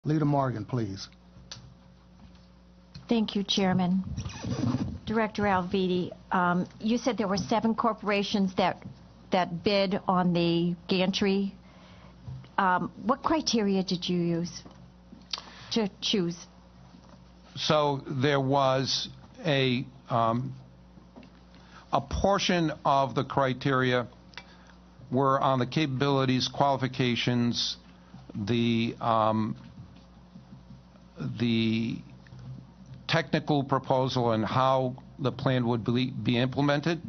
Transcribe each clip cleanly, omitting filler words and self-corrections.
Leader Morgan, please. Thank you, Chairman. Director Alviti, you said there were 7 corporations that bid on the gantry. What criteria did you use to choose? So there was a portion of the criteria were on the capabilities, qualifications, the technical proposal, and how the plan would be implemented.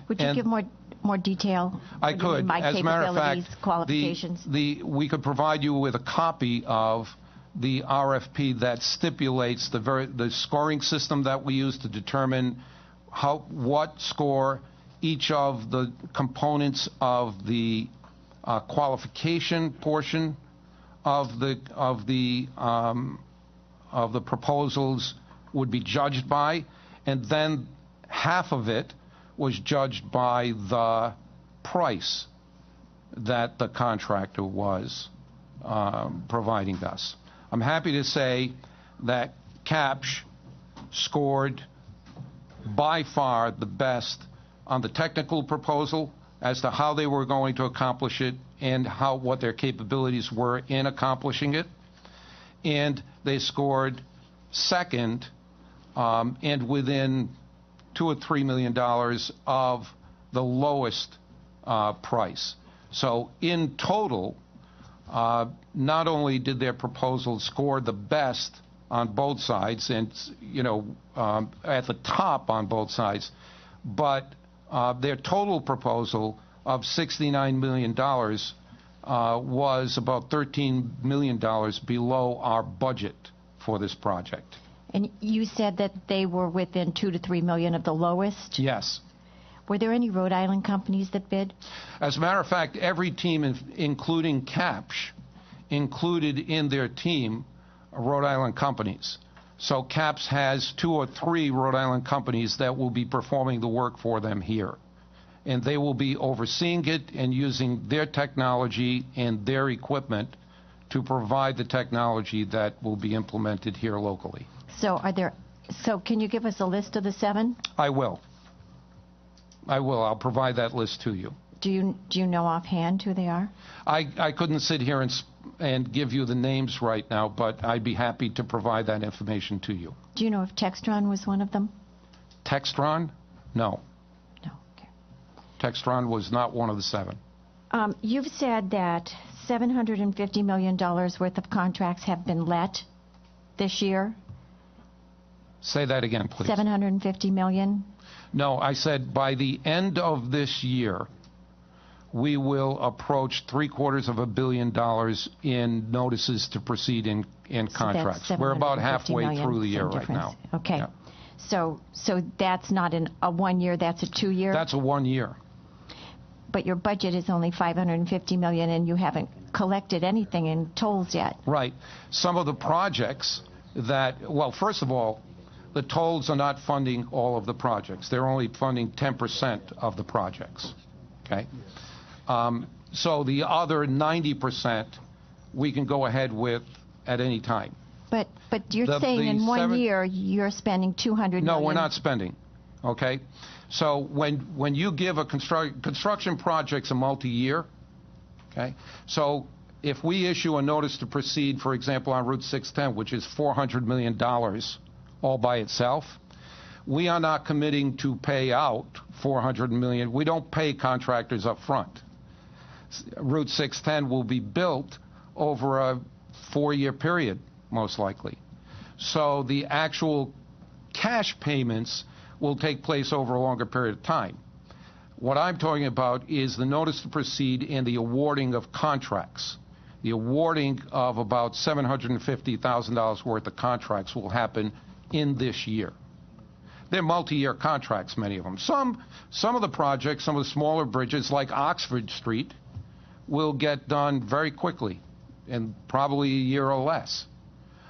Would you give more detail? I could. As a matter of fact, qualifications? we could provide you with a copy of the RFP that stipulates the scoring system that we use to determine what score each of the components of the qualification portion of the proposals would be judged by, and then half of it was judged by the price that the contractor was providing us. I'm happy to say that CAPSH scored by far the best on the technical proposal as to how they were going to accomplish it and what their capabilities were in accomplishing it. And they scored second and within $2 or $3 million of the lowest price. So in total, not only did their proposal score the best on both sides and, at the top on both sides, but their total proposal of $69 million was about $13 million below our budget for this project. And you said that they were within $2 to $3 million of the lowest? Yes. Were there any Rhode Island companies that bid? As a matter of fact, every team, including CAPSH, included in their team Rhode Island companies. So CAPSH has 2 or 3 Rhode Island companies that will be performing the work for them here. And they will be overseeing it and using their technology and their equipment to provide the technology that will be implemented here locally. So can you give us a list of the 7? I will. I'll provide that list to you. Do you know offhand who they are? I couldn't sit here and give you the names right now, but I'd be happy to provide that information to you. Do you know if Textron was one of them? Textron? No. No, okay. Textron was not one of the 7. You've said that $750 million worth of contracts have been let this year. Say that again, please. $750 million? No, I said by the end of this year, we will approach $750 million in notices to proceed in contracts. We're about halfway through the year right now. Okay. Yeah. So that's not a 1 year, that's a 2 year? That's a 1 year. But your budget is only $550 million and you haven't collected anything in tolls yet. Right. Some of the projects well, first of all, the tolls are not funding all of the projects. They're only funding 10% of the projects. Okay? So the other 90% we can go ahead with at any time. But you're saying in 1 year you're spending $200 million. No, we're not spending. Okay? So when you give a construction project's a multi-year, okay? So if we issue a notice to proceed, for example, on Route 610, which is $400 million all by itself, we are not committing to pay out $400 million. We don't pay contractors up front. Route 610 will be built over a 4-year period, most likely. So the actual cash payments will take place over a longer period of time. What I'm talking about is the notice to proceed and the awarding of contracts. The awarding of about $750,000 worth of contracts will happen in this year. They're multi-year contracts, many of them. Some of the projects, some of the smaller bridges like Oxford Street will get done very quickly, in probably a year or less.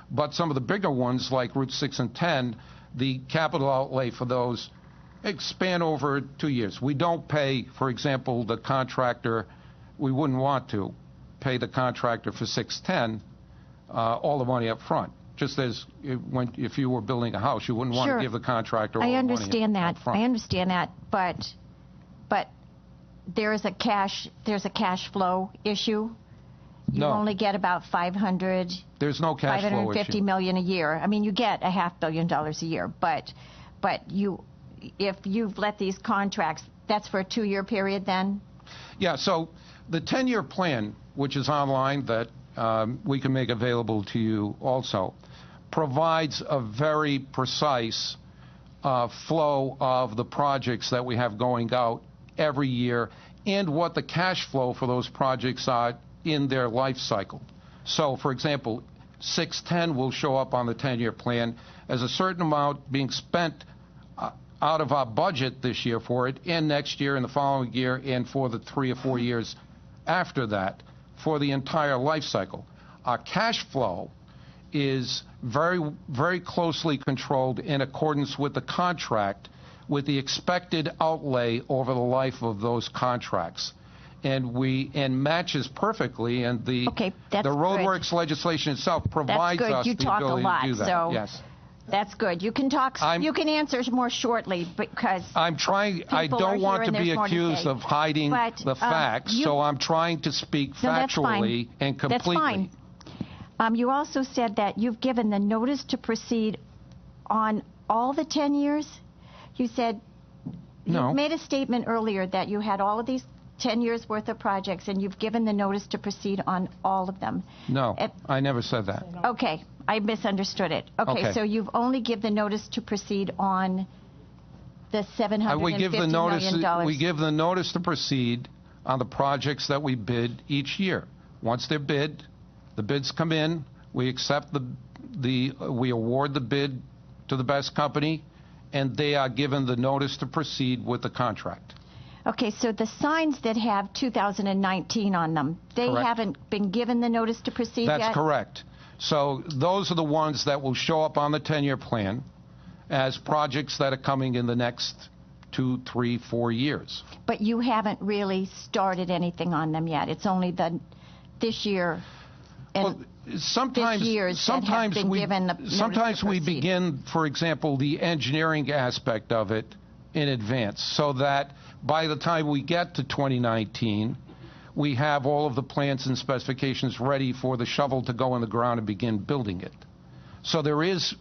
But some of the bigger ones like Route 6 and 10, the capital outlay for those span over 2 years. We don't pay, for example, the contractor, we wouldn't want to pay the contractor for 610 all the money up front. Just as if you were building a house, you wouldn't want Sure. to give the contractor all the I money understand that. up front. I understand that, but there's a cash flow issue. You No. only get about There's no cash flow $550 issue. million a year. I mean, you get a $500 million a year, but if you've let these contracts, that's for a 2-year period then? Yeah, so the 10-year plan, which is online that we can make available to you also, provides a very precise flow of the projects that we have going out every year and what the cash flow for those projects are in their life cycle. So, for example, 610 will show up on the 10-year plan as a certain amount being spent out of our budget this year for it, and next year and the following year, and for the 3 or 4 years after that, for the entire life cycle. Our cash flow is very, very closely controlled in accordance with the contract, with the expected outlay over the life of those contracts. And matches perfectly, and the Okay, that's roadworks legislation itself provides That's good. us You the talk a ability lot, to do that. so Yes. that's good. You can talk. You can answer more shortly because I'm trying. I people don't are want here to and be there's more to accused say. of hiding But, the facts, so I'm trying to speak No, that's fine. factually and completely. That's fine. You also said that you've given the notice to proceed on all the 10 years. You said No. you made a statement earlier that you had all of these 10 years worth of projects and you've given the notice to proceed on all of them. No, I never said that. Okay, I misunderstood it. Okay, so you've only given the notice to proceed on the $750 We give the notice. million. We give the notice to proceed on the projects that we bid each year. Once they're bid, the bids come in. We accept we award the bid to the best company, and they are given the notice to proceed with the contract. Okay, so the signs that have 2019 on them, they Correct. haven't been given the notice to proceed yet? That's correct. So those are the ones that will show up on the 10-year plan as projects that are coming in the next 2, 3, 4 years. But you haven't really started anything on them yet. It's only this year and Well, sometimes this year's that have been given the notice sometimes to we proceed. begin, for example, the engineering aspect of it in advance, so that by the time we get to 2019, we have all of the plans and specifications ready for the shovel to go in the ground and begin building it. So there is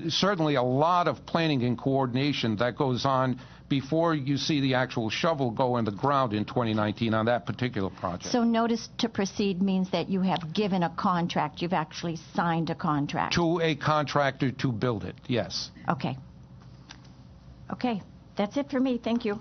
certainly a lot of planning and coordination that goes on before you see the actual shovel go in the ground in 2019 on that particular project. So notice to proceed means that you have given a contract. You've actually signed a contract. To a contractor to build it, yes. Okay. Okay. That's it for me. Thank you.